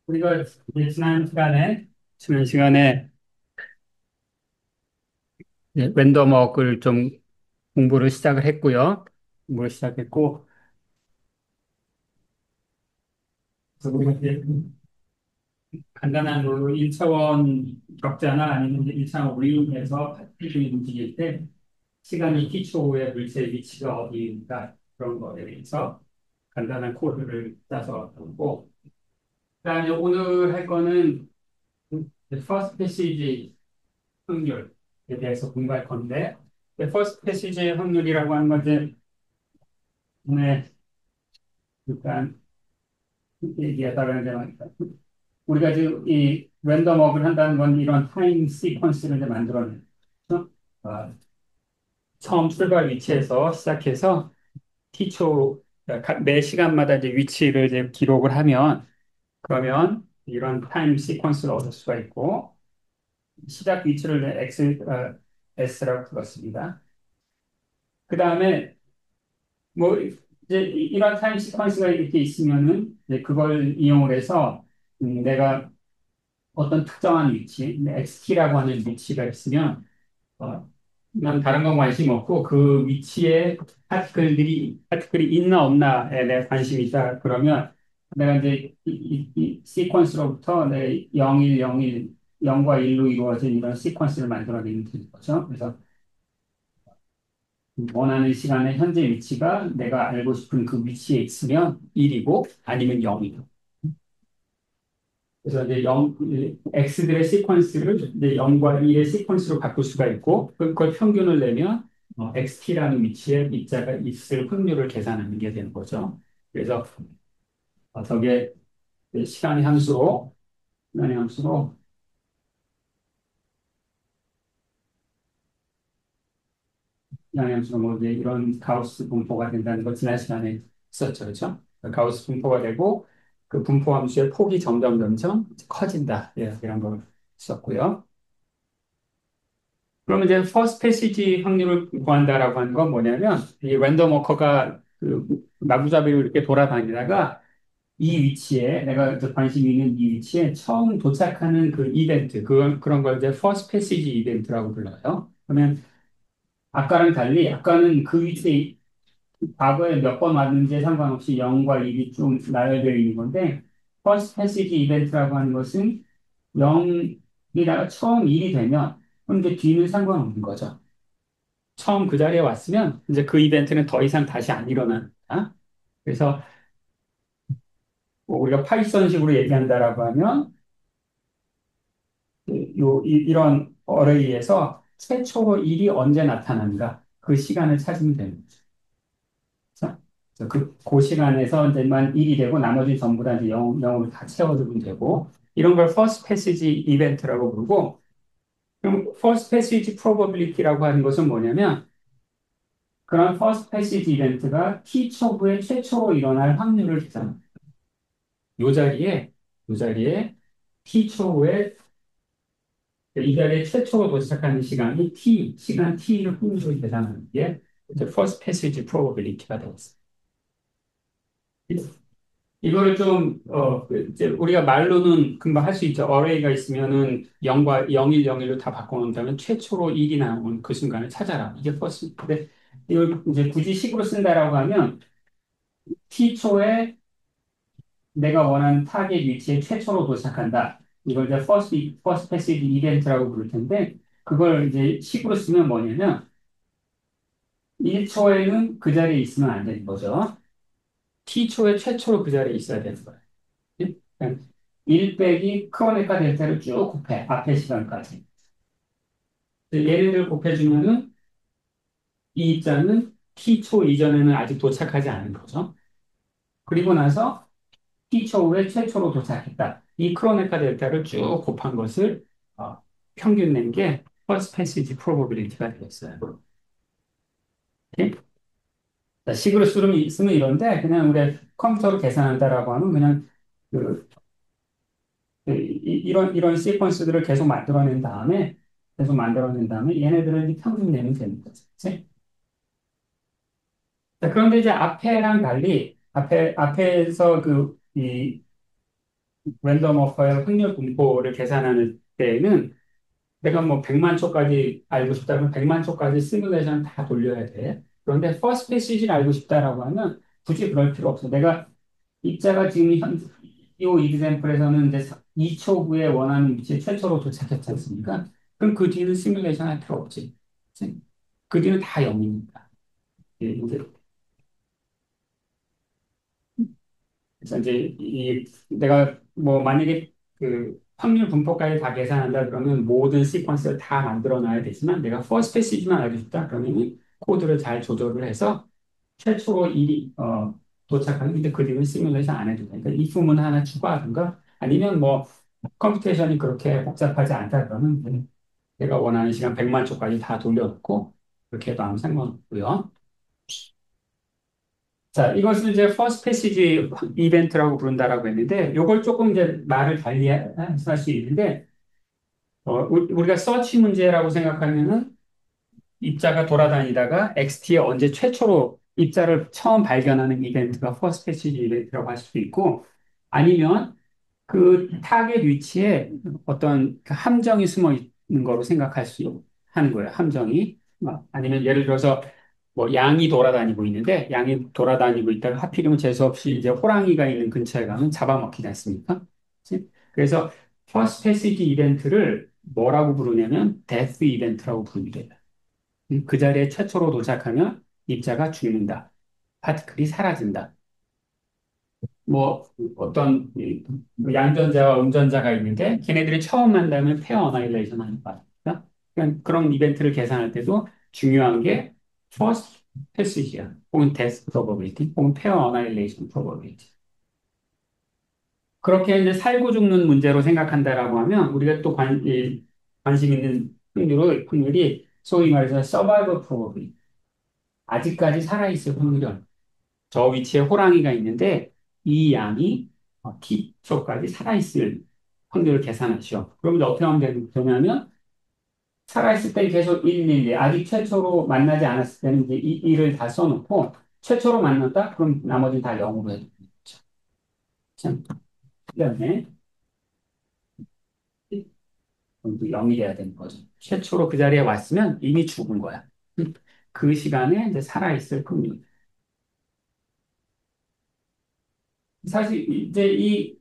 우리가 이제 지난 시간에 이제 랜덤워크를 좀 공부를 시작을 했고요. 공부를 시작했고, 그래서 우리가 이제 간단한 1차원 격자나 아니면 이제 1차원 오리온에서 파티클이 움직일 때 시간이 t초 후에 물체의 위치가 어디인가 그런 거에 대해서 간단한 코드를 짜서 보고, 그다음에 오늘 할 거는 퍼스트 패시지 확률에 대해서 공부할 건데, 퍼스트 패시지 확률이라고 하는 건 이제 네, 일단 얘기하다가 이제 우리가 지금 이 랜덤워크를 한다는 건 이런 타임 시퀀스를 이제 만들어내는 거죠. 처음 출발 위치에서 시작해서 t초 매 시간마다 이제 위치를 이제 기록을 하면 그러면 이런 타임 시퀀스를 얻을 수가 있고 시작 위치를 S라고 불렀습니다. 그 다음에 뭐 이제 이런 타임 시퀀스가 이렇게 있으면은 이제 그걸 이용을 해서 내가 어떤 특정한 위치, XT라고 하는 위치가 있으면 난 다른 건 관심 없고 그 위치에 파티클이 있나 없나에 대해 관심이 있다 그러면 내가 이제 이 시퀀스로부터 내 01, 01, 0과 1로 이루어진 이런 시퀀스를 만들어내면 되는 거죠. 그래서 원하는 시간의 현재 위치가 내가 알고 싶은 그 위치에 있으면 1이고 아니면 0이고. 그래서 이제 X들의 시퀀스를 이제 0과 1의 시퀀스로 바꿀 수가 있고, 그걸 평균을 내면 XT라는 위치에 입자가 있을 확률을 계산하는 게 되는 거죠. 그래서 저게 시간의 함수로, 시간의 함수로, 시간의 함수로 뭐 이제 이런 가우스 분포가 된다는 거 지난 시간에 있었죠. 그렇죠? 가우스 분포가 되고, 그 분포 함수의 폭이 점점 커진다. 예, 이런 걸 썼고요. 그러면 이제 퍼스트 패시지 확률을 구한다라고 하는 건 뭐냐면 이 랜덤 워커가 그 마구잡이로 이렇게 돌아다니다가 이 위치에 내가 이제 관심 있는 이 위치에 처음 도착하는 그 이벤트 그런 걸 이제 퍼스트 패시지 이벤트라고 불러요. 그러면 아까랑 달리 아까는 그 위치에 과거에 몇 번 왔는지에 상관없이 0과 1이 좀 나열되어 있는 건데 퍼스트 패시지 이벤트라고 하는 것은 0이다가 처음 1이 되면 그럼 이제 뒤는 상관없는 거죠. 처음 그 자리에 왔으면 이제 그 이벤트는 더 이상 다시 안 일어난다. 그래서 뭐 우리가 파이썬식으로 얘기한다라고 하면 이런 어레이에서 최초로 1이 언제 나타난가 그 시간을 찾으면 되는 거죠. 그래서 그 시간에서 이제만 1이 되고 나머지 전부 다 이제 0으로 다 채워주면 되고 이런 걸 first passage 이벤트라고 부르고 그럼 first passage probability라고 하는 것은 뭐냐면 그런 퍼스트 패시지 이벤트가 t 초부에 최초로 일어날 확률을 계산합니다. 요 자리에, 요 자리에 t 초부에 이 자리에 최초로 도착하는 시간이 시간 t를 확률로 계산하는 게 이제 first passage probability가 되겠습니다. 이거를 좀, 이제 우리가 말로는 금방 할 수 있죠. 어레이가 있으면은 0과 01, 01로 다 바꿔놓는다면 최초로 1이 나오는 그 순간을 찾아라. 이게 first. 근데 이걸 이제 굳이 식으로 쓴다라고 하면 t초에 내가 원하는 타겟 위치에 최초로 도착한다. 이걸 이제 first passage 이벤트라고 부를 텐데, 그걸 이제 식으로 쓰면 뭐냐면, 1초에는 그 자리에 있으면 안 되는 거죠. t초에 최초로 그 자리에 있어야 되는 거예요. 그러니까 1 빼기 크로네카 델타를 쭉 곱해. 앞에 시간까지. 얘네들 곱해주면은 이 입자는 t초 이전에는 아직 도착하지 않은 거죠. 그리고 나서 t초 후에 최초로 도착했다. 이 크로네카 델타를 쭉 곱한 것을 어, 평균 낸 게 first passage probability가 되겠어요. 오케이? 자, 식으로 쓰면 이런데 그냥 우리 컴퓨터로 계산한다라고 하면 그냥 그, 이런 시퀀스들을 계속 만들어낸 다음에 얘네들을 이제 평균 내면 되는 거죠. 그치? 자, 그런데 이제 앞에랑 달리 앞에서 랜덤 워커의 확률 분포를 계산하는 때에는 내가 뭐 100만 초까지 알고 싶다면 100만 초까지 시뮬레이션 다 돌려야 돼. 그런데 퍼스트 패시지를 알고 싶다라고 하면 굳이 그럴 필요 없어. 내가 입자가 지금 이 이그젬플에서는 이제 2초 후에 원하는 위치에 최초로 도착했지 않습니까? 그럼 그 뒤는 시뮬레이션 할 필요 없지. 그치? 그 뒤는 다 0이니까. 이제 그래서 이제 내가 뭐 만약에 그 확률 분포까지 다 계산한다 그러면 모든 시퀀스를 다 만들어 놔야 되지만 내가 퍼스트 패시지만 알고 싶다 그러면 코드를 잘 조절을 해서 최초로 도착하는 근데 그 뒤는 시뮬레이션 안 해도 되니까 이 부분 하나 추가하든가 아니면 뭐 컴퓨테이션이 그렇게 복잡하지 않다 그러면 내가 원하는 시간 100만 초까지 다 돌려놓고 그렇게 해도 아무 상관없고요. 자, 이것을 이제 퍼스트 패시지 이벤트라고 부른다라고 했는데, 이걸 조금 이제 말을 달리 할 수 있는데, 우리가 서치 문제라고 생각하면은 입자가 돌아다니다가 XT에 언제 최초로 입자를 처음 발견하는 이벤트가 퍼스트 패시지 이벤트라고 할 수도 있고, 아니면 그 타겟 위치에 어떤 그 함정이 숨어 있는 거로 생각할 수 하는 거예요. 함정이. 아니면 예를 들어서 뭐 양이 돌아다니고 있는데 양이 돌아다니고 있다가 하필이면 재수없이 이제 호랑이가 있는 근처에 가면 잡아먹히지 않습니까? 그치? 그래서 퍼스트 패시지 이벤트를 뭐라고 부르냐면 데스 이벤트라고 부릅니다. 그 자리에 최초로 도착하면 입자가 죽는다. 파티클이 사라진다. 뭐 어떤 양전자와 음전자가 있는데 걔네들이 처음 만나면 페어 어나일레이션 하는 거야. 그러니까 그런 이벤트를 계산할 때도 중요한 게 first passage야. 혹은 death probability, 혹은 페어 어나일레이션 probability. 그렇게 이제 살고 죽는 문제로 생각한다라고 하면 우리가 또 관심 있는 확률이 소위 말해서 survival probability. 아직까지 살아있을 확률이 저 위치에 호랑이가 있는데 이 양이 T초까지 살아있을 확률을 계산하시오. 그러면 어떻게 하면 되냐면 살아있을 때 계속 1, 1, 2 아직 최초로 만나지 않았을 때는 이제 이 1을 다 써놓고 최초로 만났다? 그럼 나머지는 다 0으로 해도 되죠. 참, 그다음에 0이 돼야 되는 거죠. 최초로 그 자리에 왔으면 이미 죽은 거야. 그 시간에 이제 살아있을 확률. 사실 이제 이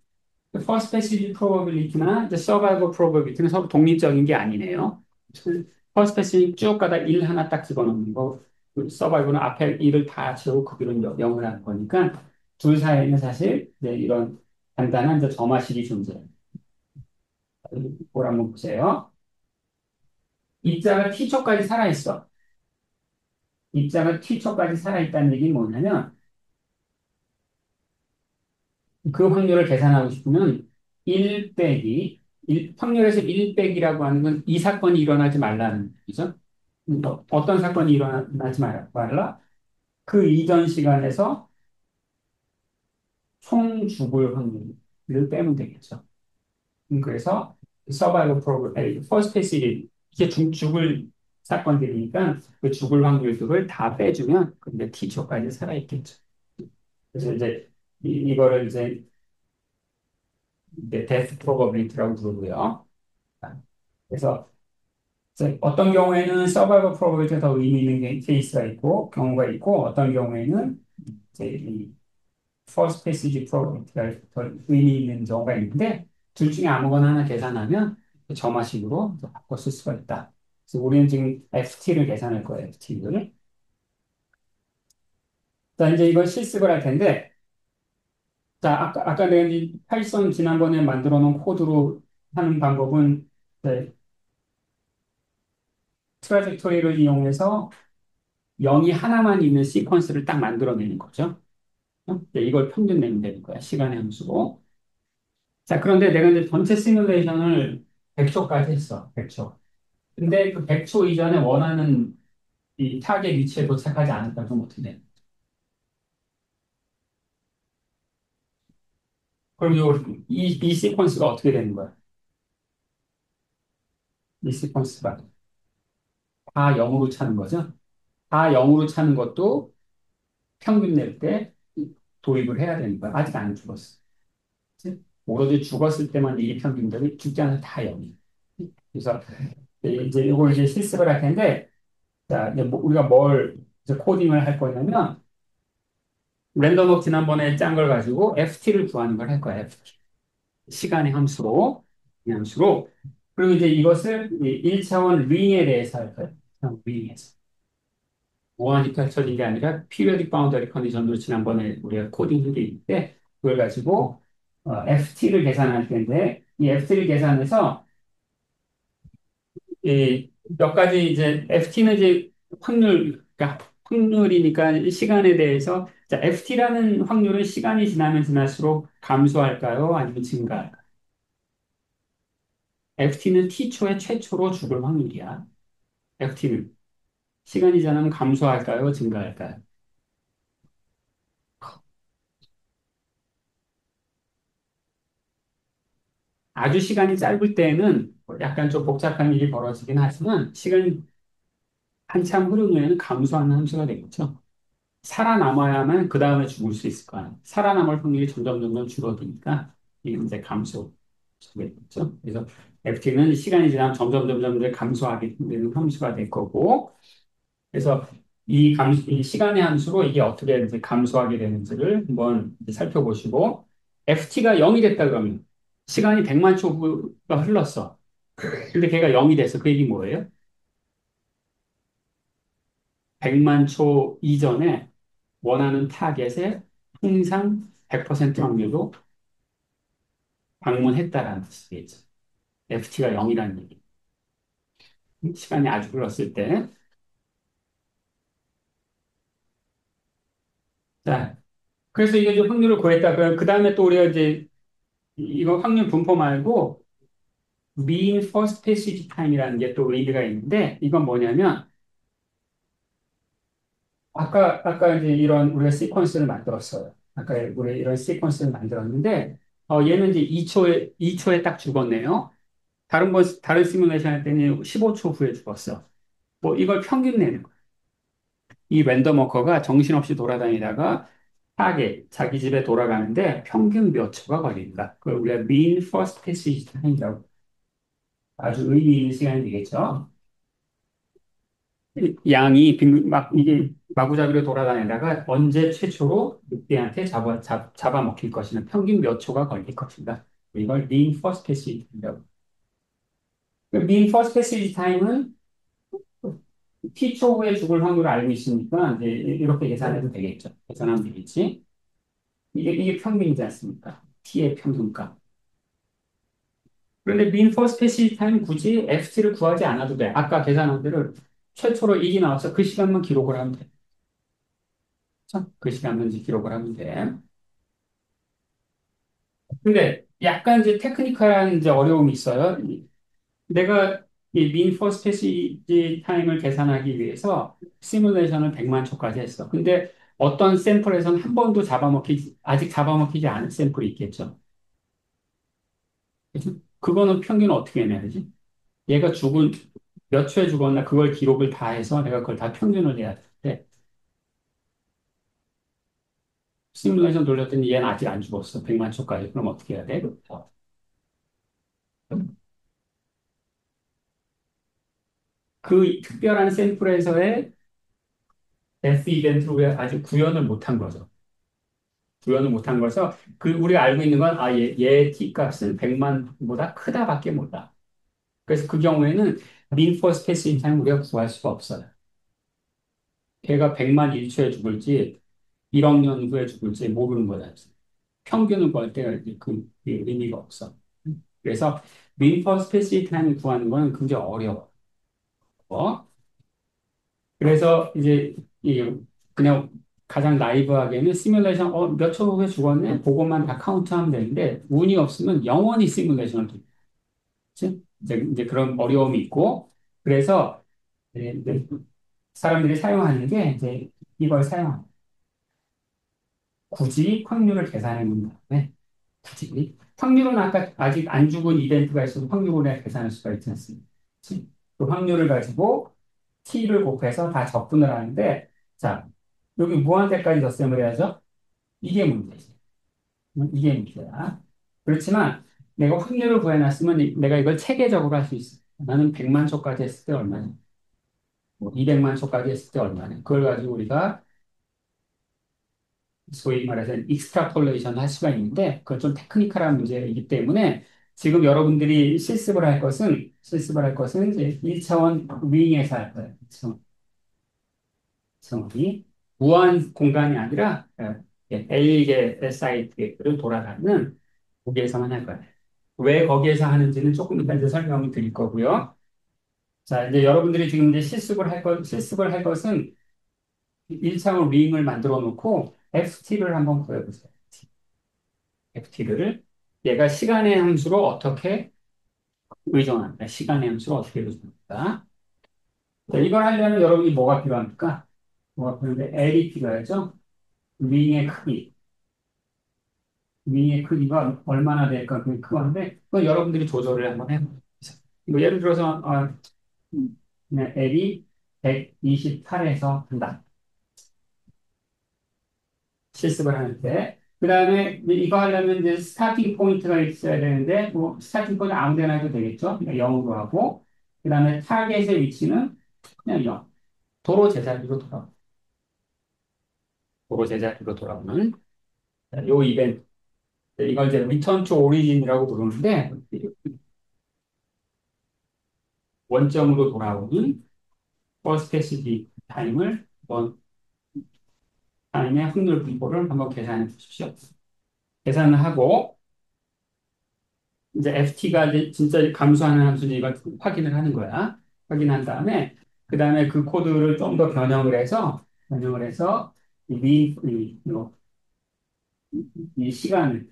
first passage probability나 이제 survival probability는 서로 독립적인 게 아니네요. first passage 쭉 가다 1 하나 딱 집어넣는 거, survival은 앞에 1을 다 채우고 그 뒤로 0을 하는 거니까 둘 사이에는 사실 이제 이런 간단한 이제 점화식이 존재해요. 이걸 한번 보세요. 입자가 t초까지 살아있어. 입자가 t초까지 살아있다는 얘기는 뭐냐면 그 확률을 계산하고 싶으면 1 빼기 확률에서 1 빼기라고 하는 건 이 사건이 일어나지 말라는 얘기죠. 어떤 사건이 일어나지 말라? 그 이전 시간에서 총 죽을 확률을 빼면 되겠죠. 그래서 서바이벌 프로그램, 퍼스트 패시지 이게 죽을 사건들이니까 그 죽을 확률들을 다 빼주면 근데 T초까지 살아있겠죠. 그래서 이제 이거를 이제 데스 프로버빌리티라고 부르고요. 그래서 이제 어떤 경우에는 서바이벌 프로버빌리티가 더 의미 있는 케이스가 있고 경우가 있고 어떤 경우에는 이제 이 퍼스트 패시지 프로버빌리티가 더 의미 있는 경우가 있는데 둘 중에 아무거나 하나 계산하면 점화식으로 바꿔 쓸 수가 있다. 그래서 우리는 지금 FT를 계산할 거예요. FT를. 자, 이제 이걸 실습을 할 텐데 자, 아까 내가 이 파이썬 지난번에 만들어 놓은 코드로 하는 방법은 네, 트라젝토리를 이용해서 0이 하나만 있는 시퀀스를 딱 만들어내는 거죠. 이걸 평균 내면 되는 거야. 시간의 함수고. 자, 그런데 내가 이제 전체 시뮬레이션을 100초까지 했어. 100초. 근데 그 100초 이전에 원하는 이 타겟 위치에 도착하지 않았다. 그럼 어떻게 돼? 그럼 이 시퀀스가 어떻게 되는 거야? 이 시퀀스가 다 0으로 차는 거죠. 다 0으로 차는 것도 평균 낼 때 도입을 해야 되는 거야. 아직 안 죽었어. 그치? 오로지 죽었을 때만 이게 평균되고 죽지 않아서 다 0이. 그래서 이제 이걸 이제 실습을 할 텐데, 자, 이제 우리가 뭘 이제 코딩을 할 거냐면, 랜덤워크 지난번에 짠 걸 가지고 FT를 구하는 걸 할 거야, FT. 시간의 함수로, 이 함수로. 그리고 이제 이것을 1차원 링에 대해서 할 거예요. 링에서. 무한히 펼쳐진 게 아니라 periodic boundary condition으로 지난번에 우리가 코딩한 게 있는데, 그걸 가지고 FT를 계산할 텐데, 이 FT를 계산해서 몇 가지 이제 FT는 이제 그러니까 확률이니까 시간에 대해서 자, FT라는 확률은 시간이 지나면 지날수록 감소할까요? 아니면 증가할까요? FT는 T초에 최초로 죽을 확률이야. FT는 시간이 지나면 감소할까요? 증가할까요? 아주 시간이 짧을 때는 약간 좀 복잡한 일이 벌어지긴 하지만 시간이 한참 흐른 후에는 감소하는 함수가 되겠죠. 살아남아야만 그 다음에 죽을 수 있을 거야. 살아남을 확률이 점점 줄어드니까 이게 이제 감소되겠죠. 그래서 FT는 시간이 지나면 점점 이제 감소하게 되는 함수가 될 거고, 그래서 이 시간의 함수로 이게 어떻게 이제 감소하게 되는지를 한번 이제 살펴보시고, FT가 0이 됐다 그러면 시간이 100만 초가 흘렀어. 근데 걔가 0이 됐어. 그 얘기 뭐예요? 100만 초 이전에 원하는 타겟에 항상 100% 확률로 방문했다라는 뜻이겠죠. FT가 0이라는 얘기. 시간이 아주 흘렀을 때. 자, 그래서 이게 이제 확률을 구했다. 그 다음에 또 우리가 이제 이거 확률 분포 말고 mean first passage time이라는 게 또 의미가 있는데 이건 뭐냐면 아까 이제 이런 우리가 시퀀스를 만들었어요. 아까 우리 이런 시퀀스를 만들었는데 얘는 이제 2초에 딱 죽었네요. 다른 시뮬레이션 할 때는 15초 후에 죽었어. 뭐 이걸 평균 내는 거야. 이 랜덤 워커가 정신없이 돌아다니다가 자기 집에 돌아가는데 평균 몇 초가 걸린다. 그걸 우리가 mean first passage time이라고 아주 의미 있는 시간이 되겠죠. 양이 이게 마구잡이로 돌아다니다가 언제 최초로 늑대한테 잡아먹힐 것이냐, 평균 몇 초가 걸릴 것인가. 이걸 mean first passage time이라고. mean first passage time은 T초 후에 죽을 확률을 알고 있으니까 이제 이렇게 계산해도 되겠죠. 계산하면 되겠지. 이게 평균이지 않습니까? T의 평균값. 그런데 mean first passage time 굳이 FT를 구하지 않아도 돼. 아까 계산한 대로 최초로 1이 나와서 그 시간만 기록을 하면 돼. 그렇죠? 그 시간만 이제 기록을 하면 돼. 근데 약간 이제 테크니컬한 이제 어려움이 있어요. 내가 이 mean first passage time을 계산하기 위해서 시뮬레이션을 100만 초까지 했어. 근데 어떤 샘플에서는 한 번도 아직 잡아먹히지 않은 샘플이 있겠죠. 그죠? 그거는 평균 어떻게 내야 되지? 얘가 몇 초에 죽었나 그걸 기록을 다 해서 내가 그걸 다 평균을 내야 되는데 시뮬레이션 돌렸더니 얘는 아직 안 죽었어. 100만 초까지. 그럼 어떻게 해야 돼? 그 특별한 샘플에서의 데스 이벤트로 우리가 아직 구현을 못한 거죠. 구현을 못한 거서 우리가 알고 있는 건 얘 t 값은 100만보다 크다밖에 몰라. 그래서 그 경우에는 mean first passing time 우리가 구할 수가 없어요. 걔가 100만 1초에 죽을지 1억 년 후에 죽을지 모르는 거다. 평균을 구할 때가 이제 그 의미가 없어. 그래서 mean first passing time을 구하는 거는 굉장히 어려워. 그래서 이제 그냥 가장 라이브하게는 시뮬레이션 몇 초 후에 죽었네 그것만 다 카운트하면 되는데 운이 없으면 영원히 시뮬레이션을 그치? 이제 그런 어려움이 있고 그래서 이제 사람들이 사용하는 게 이제 이걸 사용합니다. 굳이 확률을 계산해 본 다음에 굳이 확률은 아까 아직 안 죽은 이벤트가 있어도 확률을 계산할 수가 있지 않습니까? 그치? 그 확률을 가지고 t를 곱해서 다 적분을 하는데 자 여기 무한대까지 덧셈을 해야죠. 이게 문제지. 이게 문제야. 그렇지만 내가 확률을 구해놨으면 내가 이걸 체계적으로 할 수 있어. 나는 100만 초까지 했을 때 얼마냐? 뭐 200만 초까지 했을 때 얼마냐? 그걸 가지고 우리가 소위 말해서 익스트라폴레이션 할 수가 있는데 그건 좀 테크니컬한 문제이기 때문에 지금 여러분들이 실습을 할 것은 이제 1차원 윙에서 할 거예요. 정원이 무한 공간이 아니라 L개 사이트를 돌아가는 거기에서만 할 거예요. 왜 거기에서 하는지는 조금 이따 이제 설명을 드릴 거고요. 자, 이제 여러분들이 지금 이제 실습을 할 것은 1차원 링을 만들어 놓고 FT를 한번 구해보세요. FT를 얘가 시간의 함수로 어떻게 의존합니다. 시간의 함수로 어떻게 의존합니다. 자, 이걸 하려면 여러분이 뭐가 필요합니까? 뭐가 필요한데 L이 필요하죠. 링의 크기. 링의 크기가 얼마나 될까? 그게 그건데, 그건 여러분들이 조절을 한번 해보세요. 뭐 예를 들어서, 그냥 L이 128에서 한다. 실습을 하는데, 그 다음에 이거 하려면 이제 스타팅 포인트가 있어야 되는데, 뭐, 스타팅 포인트 아무 데나 해도 되겠죠? 그러니까 0으로 하고, 그 다음에 타겟의 위치는 그냥 0. 도로 제자리로 돌아오는, 도로 제자리로 돌아오는, 요 이벤트. 이걸 이제 리턴 투 오리진이라고 부르는데, 원점으로 돌아오는 버스 패시지 타임을 한번 타임의 확률 분포를 한번 계산해 주십시오. 계산을 하고 이제 FT가 이제 진짜 감소하는 함수인지 이걸 확인을 하는 거야. 확인한 다음에 그 다음에 그 코드를 좀 더 변형을 해서 이 시간을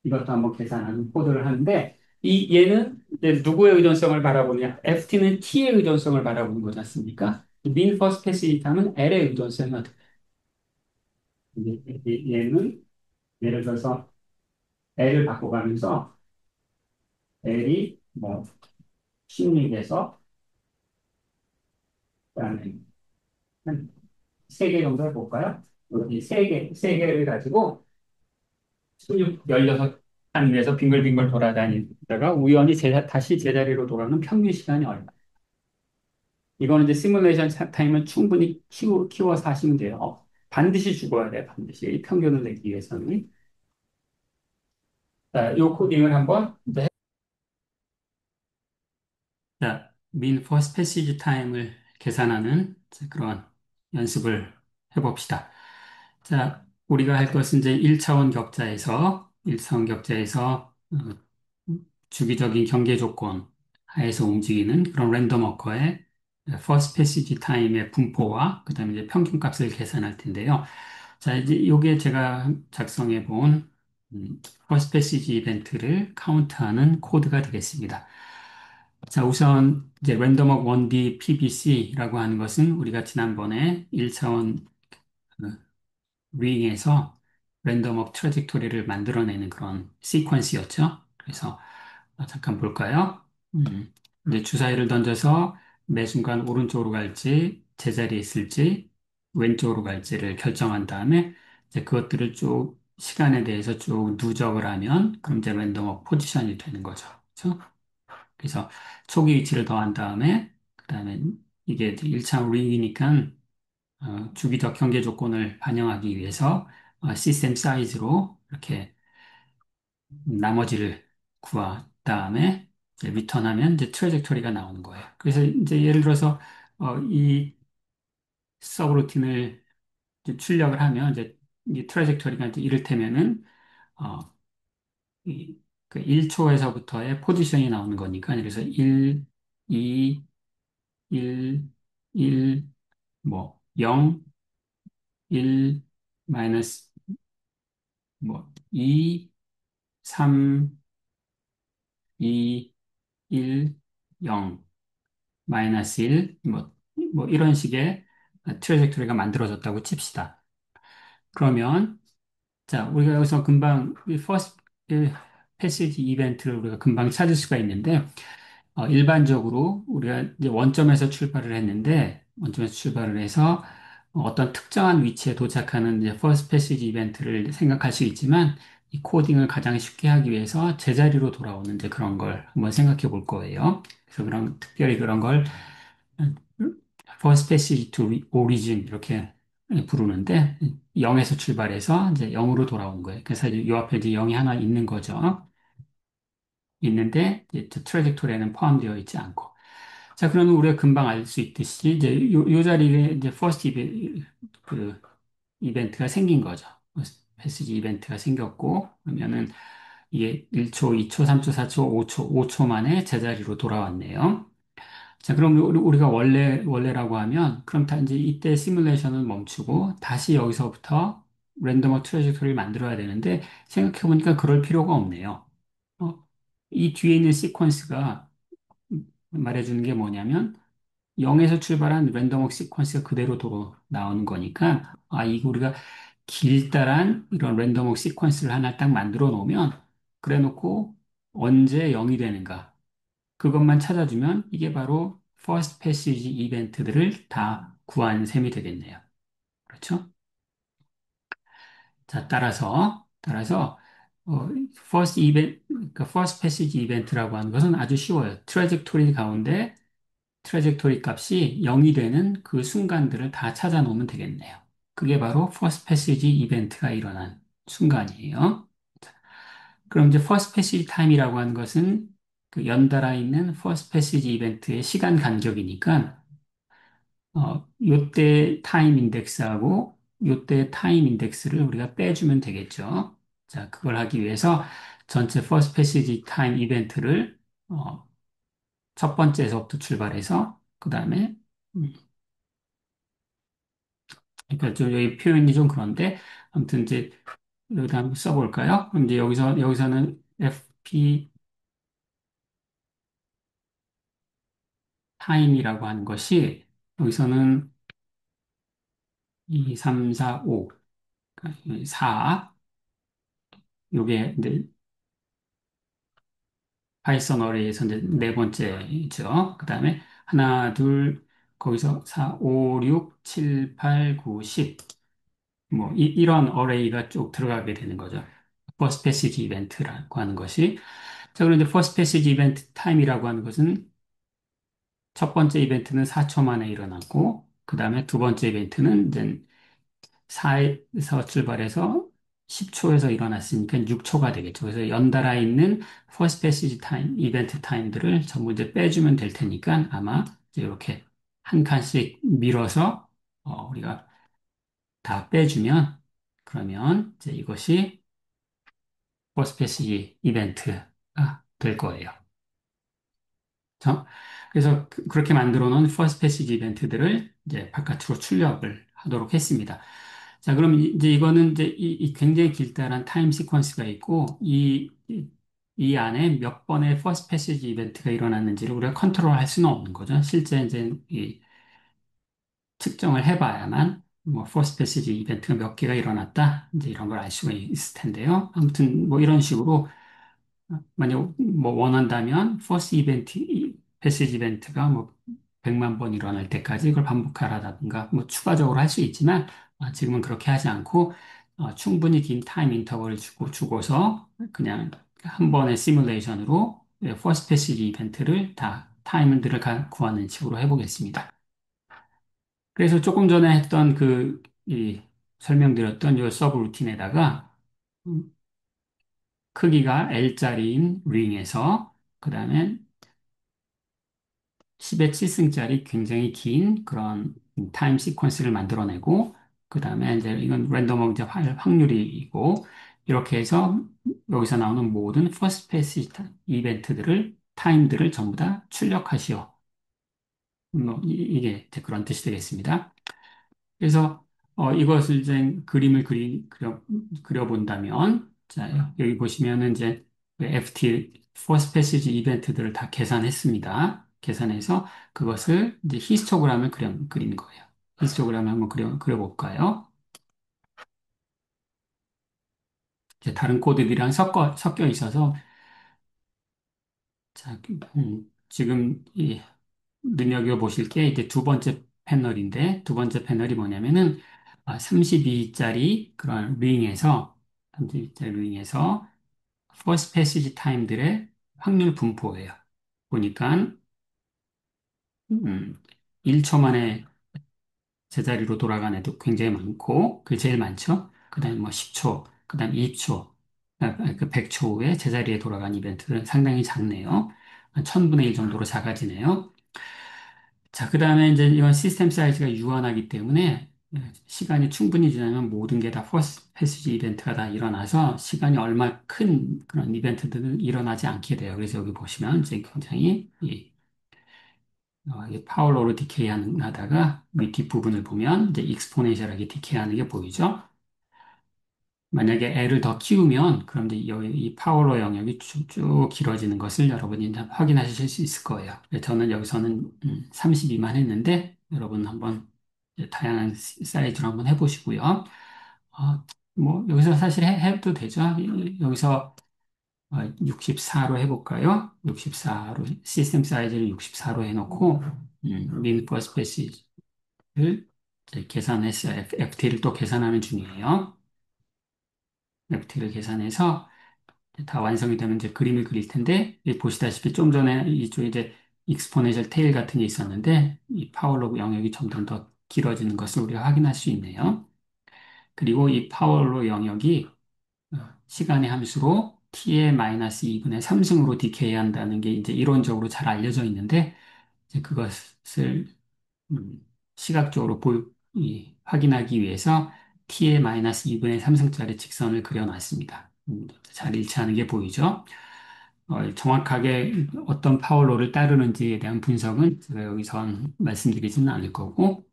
이것도 한번 계산하는 코드를 하는데 이 얘는 이제 누구의 의존성을 바라보냐? FT는 T의 의존성을 바라보는 거지 않습니까? mean first passage time은 L의 의존성을 얘는 예를 들어서 L을 바꿔가면서 L이 뭐 16에서 그다음에 한 3개 정도 해볼까요? 여기 3개를 가지고 16, 16 단위에서 빙글빙글 돌아다니다가 우연히 다시 제자리로 돌아오는 평균 시간이 얼마? 이거는 이제 시뮬레이션 타임은 충분히 키워서 하시면 돼요. 반드시 죽어야 돼, 반드시. 이 평균을 내기 위해서는. 자, 이 코딩을 한번 자, mean first passage time을 계산하는 그런 연습을 해봅시다. 자, 우리가 할 것은 이제 1차원 격자에서 주기적인 경계 조건 하에서 움직이는 그런 랜덤 워커의 first passage time의 분포와 그다음에 이제 평균 값을 계산할 텐데요. 자, 이제 이게 제가 작성해 본 first passage 이벤트를 카운트하는 코드가 되겠습니다. 자, 우선 이제 랜덤워크 1D PBC라고 하는 것은 우리가 지난번에 1차원 링에서 랜덤워크 트래젝토리를 만들어내는 그런 시퀀스였죠. 그래서 잠깐 볼까요? 이제 주사위를 던져서 매 순간 오른쪽으로 갈지, 제자리에 있을지, 왼쪽으로 갈지를 결정한 다음에 이제 그것들을 쭉 시간에 대해서 쭉 누적을 하면 그럼 이제 랜덤워크 포지션이 되는 거죠. 그렇죠? 그래서 초기 위치를 더한 다음에 그다음에 이게 1차 링이니까 주기적 경계 조건을 반영하기 위해서 시스템 사이즈로 이렇게 나머지를 구한 다음에 이제 리턴하면 이제 트래젝토리가 나오는 거예요. 그래서 이제 예를 들어서 이 서브루틴을 이제 출력을 하면 이제 이 트래젝토리가 이제 이를테면은 어, 그 1초에서부터의 포지션이 나오는 거니까 그래서 1, 2, 1, 1, 뭐 0, 1, 마이너스 뭐 2, 3, 2, 1, 0, 마이너스 1, 뭐 이런 식의 트래젝토리가 만들어졌다고 칩시다. 그러면 자, 우리가 여기서 금방 이 퍼스트 패시지 이벤트를 우리가 금방 찾을 수가 있는데 일반적으로 우리가 이제 원점에서 출발을 했는데 원점에서 출발을 해서 어떤 특정한 위치에 도착하는 이제 퍼스트 패시지 이벤트를 생각할 수 있지만 이 코딩을 가장 쉽게 하기 위해서 제자리로 돌아오는 이제 그런 걸 한번 생각해 볼 거예요. 그래서 특별히 그런 걸 first passage to origin 이렇게 부르는데 0에서 출발해서 이제 0으로 돌아오는 거예요. 그래서 이 앞에 이제 0이 하나 있는 거죠. 있는데 이제 트래젝토리에는 포함되어 있지 않고. 자, 그러면 우리가 금방 알 수 있듯이 이제 요 자리에 이제 first 그 이벤트가 생긴 거죠. 패시지 이벤트가 생겼고 그러면은 이게 1초, 2초, 3초, 4초, 5초 만에 제자리로 돌아왔네요. 자, 그럼 우리가 원래라고 하면, 그럼 다 이제 이때 시뮬레이션을 멈추고, 다시 여기서부터 랜덤어 트레이젝토리를 만들어야 되는데, 생각해보니까 그럴 필요가 없네요. 어, 이 뒤에 있는 시퀀스가 말해주는 게 뭐냐면, 0에서 출발한 랜덤워 시퀀스가 그대로 도로 나오는 거니까, 이거 우리가 길다란 이런 랜덤워 시퀀스를 하나 딱 만들어 놓으면, 그래 놓고 언제 0이 되는가, 그것만 찾아주면 이게 바로 first passage 이벤트들을 다 구한 셈이 되겠네요. 그렇죠? 자, 따라서 first event, 그러니까 first passage 이벤트라고 하는 것은 아주 쉬워요. 트래젝토리 가운데 트래젝토리 값이 0이 되는 그 순간들을 다 찾아 놓으면 되겠네요. 그게 바로 first passage 이벤트가 일어난 순간이에요. 그럼 이제 first passage time이라고 하는 것은 그 연달아 있는 first passage 이벤트의 시간 간격이니까 요때 타임 인덱스하고 요때 타임 인덱스를 우리가 빼주면 되겠죠. 자, 그걸 하기 위해서 전체 first passage time 이벤트를 어, 첫 번째에서부터 출발해서 그 다음에 그러니까 좀 여기 표현이 좀 그런데 아무튼 이제 여기다 한번 써볼까요? 그럼 이제 여기서는 fp 타임이라고 하는 것이 여기서는 2, 3, 4, 5, 4 요게 이제 파이썬 어레이에서 이제 네 번째죠. 그 다음에 하나, 둘, 거기서 4, 5, 6, 7, 8, 9, 10. 뭐, 이런 어레이가 쭉 들어가게 되는 거죠. 퍼스트 패시지 이벤트라고 하는 것이. 자, 그런데 퍼스트 패시지 이벤트 타임이라고 하는 것은 첫 번째 이벤트는 4초 만에 일어났고, 그 다음에 두 번째 이벤트는 이제 4에서 출발해서 10초에서 일어났으니까 6초가 되겠죠. 그래서 연달아 있는 퍼스트 패시지 타임, 이벤트 타임들을 전부 이제 빼주면 될 테니까 아마 이제 이렇게 한 칸씩 밀어서 우리가 다 빼주면 그러면 이제 이것이 퍼스트 패시지 이벤트가 될 거예요. 그래서 그렇게 만들어 놓은 퍼스트 패시지 이벤트들을 이제 바깥으로 출력을 하도록 했습니다. 자, 그럼 이제 이거는 이제 이 굉장히 길다란 타임 시퀀스가 있고 이 안에 몇 번의 퍼스트 패시지 이벤트가 일어났는지를 우리가 컨트롤할 수는 없는 거죠. 실제 이제 이 측정을 해봐야만 뭐 퍼스트 패시지 이벤트가 몇 개가 일어났다 이제 이런 걸 알 수가 있을 텐데요. 아무튼 뭐 이런 식으로 만약 뭐 원한다면 퍼스트 이벤트 패시지 이벤트가 뭐 100만 번 일어날 때까지 이걸 반복하라든가 뭐 추가적으로 할 수 있지만 지금은 그렇게 하지 않고 충분히 긴 타임 인터벌을 주고서 그냥 한 번의 시뮬레이션으로 퍼스트 패시지 이벤트를 다 타임들을 구하는 식으로 해보겠습니다. 그래서 조금 전에 했던 이 설명드렸던 이 서브 루틴에다가 음, 크기가 L자리인 링에서 그 다음에 10의 7승짜리 굉장히 긴 그런 타임 시퀀스를 만들어내고 그 다음에 이제 이건 랜덤 이제 확률이고 이렇게 해서 여기서 나오는 모든 퍼스트 패스 이벤트들을 타임들을 전부 다 출력하시오. 뭐 이게 이제 그런 뜻이 되겠습니다. 그래서 이것을 이제 그려본다면 자 여기 보시면은 이제 FT First Passage 이벤트들을 다 계산했습니다. 계산해서 그것을 이제 히스토그램을 그린 거예요. 히스토그램을 한번 그려볼까요? 이제 다른 코드들이랑 섞여 있어서 자, 지금 이 눈여겨보실 게 이제 두 번째 패널인데 두 번째 패널이 뭐냐면은 32짜리 그런 링에서 루잉에서 퍼스트 패시지 타임들의 확률 분포예요. 보니까 1초 만에 제자리로 돌아간 애도 굉장히 많고, 그게 제일 많죠. 그 다음에 뭐 10초, 그 다음에 2초, 그 100초 후에 제자리에 돌아간 이벤트들은 상당히 작네요. 한 1000분의 1 정도로 작아지네요. 자, 그 다음에 이제 이건 시스템 사이즈가 유한하기 때문에 시간이 충분히 지나면 모든 게 다 퍼스트 패시지 이벤트가 다 일어나서 시간이 얼마 큰 그런 이벤트들은 일어나지 않게 돼요. 그래서 여기 보시면 이제 굉장히 이 파워로로 디케이 하다가 이 뒷부분을 보면 이제 익스포네셜하게 디케이 하는 게 보이죠? 만약에 L을 더 키우면 그럼 이제 이 파워로 영역이 쭉 길어지는 것을 여러분이 이제 확인하실 수 있을 거예요. 저는 여기서는 32만 했는데 여러분 한번 이제 다양한 사이즈로 한번 해보시고요. 뭐 여기서 사실 해도 되죠. 여기서 64로 해볼까요? 64로 시스템 사이즈를 64로 해놓고 민 버스 패시를 계산했어요. FT를 또 계산하는 중이에요. FT를 계산해서 다 완성이 되면 이제 그림을 그릴 텐데, 보시다시피 좀 전에 이쪽에 이제 익스포네셜 테일 같은 게 있었는데, 이 파월로 영역이 점점 더 길어지는 것을 우리가 확인할 수 있네요. 그리고 이 파월로 영역이 시간의 함수로 t의 마이너스 2분의 3승으로 디케이 한다는 게 이제 이론적으로 잘 알려져 있는데, 이제 그것을 음, 시각적으로 확인하기 위해서 t의 마이너스 2분의 3승짜리 직선을 그려놨습니다. 잘 일치하는 게 보이죠? 정확하게 어떤 파워로를 따르는지에 대한 분석은 제가 여기선 말씀드리지는 않을 거고,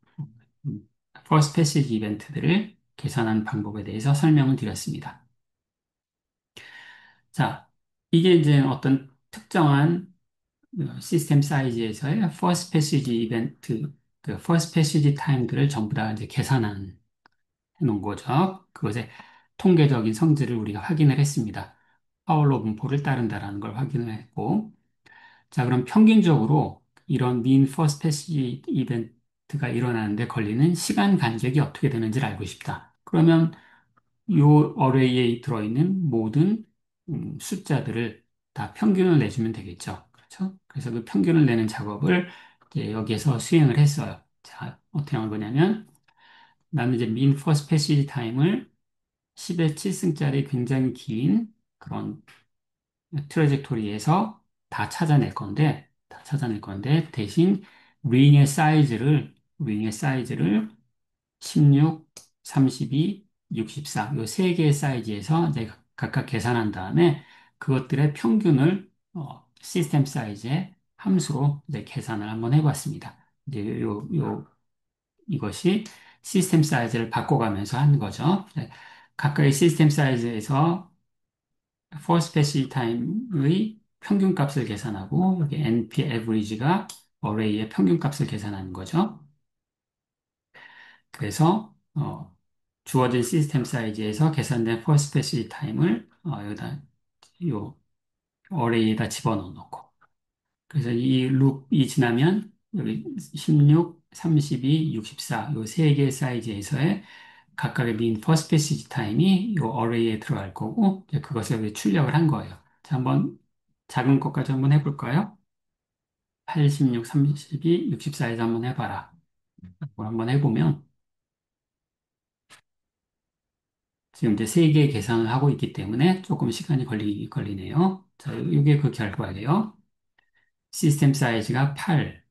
퍼스트 패시지 이벤트들을 계산한 방법에 대해서 설명을 드렸습니다. 자, 이게 이제 어떤 특정한 시스템 사이즈에서의 퍼스트 패시지 이벤트, 그 퍼스트 패시지 타임들을 전부 다 이제 계산한 놓은 거죠. 그것의 통계적인 성질을 우리가 확인을 했습니다. 파울로 분포를 따른다라는 걸 확인을 했고, 자, 그럼 평균적으로 이런 mean first passage 이벤트가 일어나는데 걸리는 시간 간격이 어떻게 되는지를 알고 싶다. 그러면 이 어레이에 들어있는 모든 숫자들을 다 평균을 내주면 되겠죠. 그렇죠? 그래서 그 평균을 내는 작업을 이제 여기에서 수행을 했어요. 자, 어떻게 한 거냐면 나는 이제 mean first passage time을 10의 7승짜리 굉장히 긴 그런 트레젝토리에서 다 찾아낼 건데, 대신 링의 사이즈를 16, 32, 64, 요 세 개의 사이즈에서 이제 각각 계산한 다음에 그것들의 평균을 시스템 사이즈의 함수로 이제 계산을 한번 해봤습니다. 이제 이것이 시스템 사이즈를 바꿔가면서 하는 거죠. 네, 각각의 시스템 사이즈에서 first passage time의 평균값을 계산하고 여기 NP average가 array의 평균값을 계산하는 거죠. 그래서 주어진 시스템 사이즈에서 계산된 first passage time을 여기다 요 array에다 집어넣어 놓고 그래서 이 룹이 지나면 여기 16, 32, 64 요 세 개의 사이즈에서의 각각의 mean first passage time이 요 array에 들어갈 거고 이제 그것을 여기 출력을 한 거예요. 자, 한번 작은 것까지 한번 해볼까요? 86, 32, 64에서 한번 해봐라. 그걸 한번 해보면 지금 이제 세 개의 계산을 하고 있기 때문에 조금 시간이 걸리네요. 자, 이게 그 결과예요. 시스템 사이즈가 8,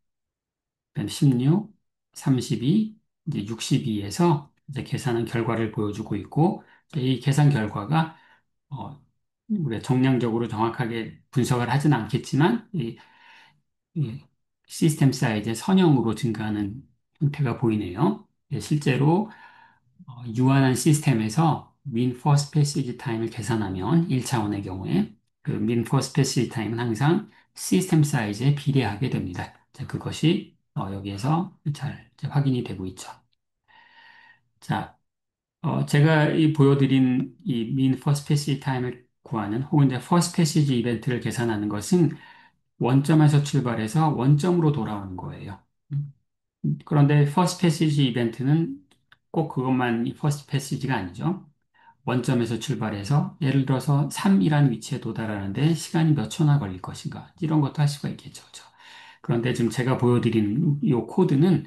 그다음 16, 32, 이제 62에서 이제 계산한 결과를 보여주고 있고, 이 계산 결과가 우리가 정량적으로 정확하게 분석을 하진 않겠지만, 이 시스템 사이즈의 선형으로 증가하는 형태가 보이네요. 실제로 유한한 시스템에서 mean first passage time을 계산하면 1차원의 경우에 그 mean first passage time은 항상 시스템 사이즈에 비례하게 됩니다. 자, 그것이 여기에서 잘 이제 확인이 되고 있죠. 자, 제가 이 보여드린 이 mean first passage time을 구하는 혹은 이제 first passage 이벤트를 계산하는 것은 원점에서 출발해서 원점으로 돌아오는 거예요. 그런데 퍼스트 패시지 이벤트는 꼭 그것만 퍼스트 패시지가 아니죠. 원점에서 출발해서 예를 들어서 3이라는 위치에 도달하는데 시간이 몇 초나 걸릴 것인가 이런 것도 할 수가 있겠죠. 그죠? 그런데 지금 제가 보여드린 이 코드는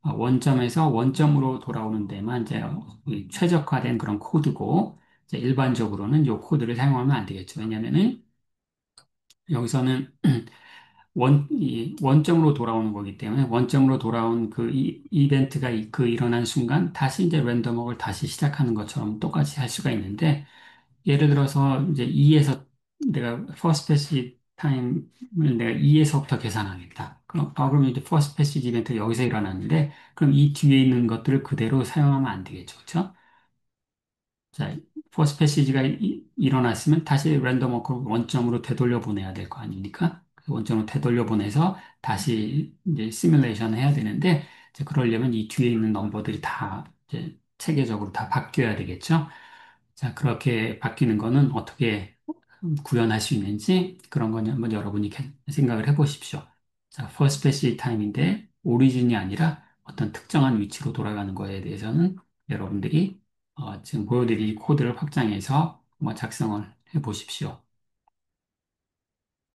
원점에서 원점으로 돌아오는 데만 이제 이 최적화된 그런 코드고 이제 일반적으로는 이 코드를 사용하면 안 되겠죠. 왜냐하면은 여기서는 이 원점으로 돌아오는 거기 때문에 원점으로 돌아온 그 이벤트가 그 일어난 순간 다시 이제 랜덤워크를 다시 시작하는 것처럼 똑같이 할 수가 있는데 예를 들어서 이제 2에서 내가 first passage time을 내가 2에서부터 계산하겠다. 그럼 이제 first passage 이벤트가 여기서 일어났는데 그럼 이 뒤에 있는 것들을 그대로 사용하면 안 되겠죠. 그렇죠? 자, 포스 패시지가 일어났으면 다시 랜덤 워크를 원점으로 되돌려 보내야 될 거 아닙니까? 그 원점으로 되돌려 보내서 다시 이제 시뮬레이션 해야 되는데, 이제 그러려면 이 뒤에 있는 넘버들이 다 이제 체계적으로 다 바뀌어야 되겠죠? 자, 그렇게 바뀌는 거는 어떻게 구현할 수 있는지 그런 거는 한번 여러분이 생각을 해 보십시오. 자, first passage time인데 오리진이 아니라 어떤 특정한 위치로 돌아가는 거에 대해서는 여러분들이 지금 보여드린 코드를 확장해서 한번 작성을 해 보십시오.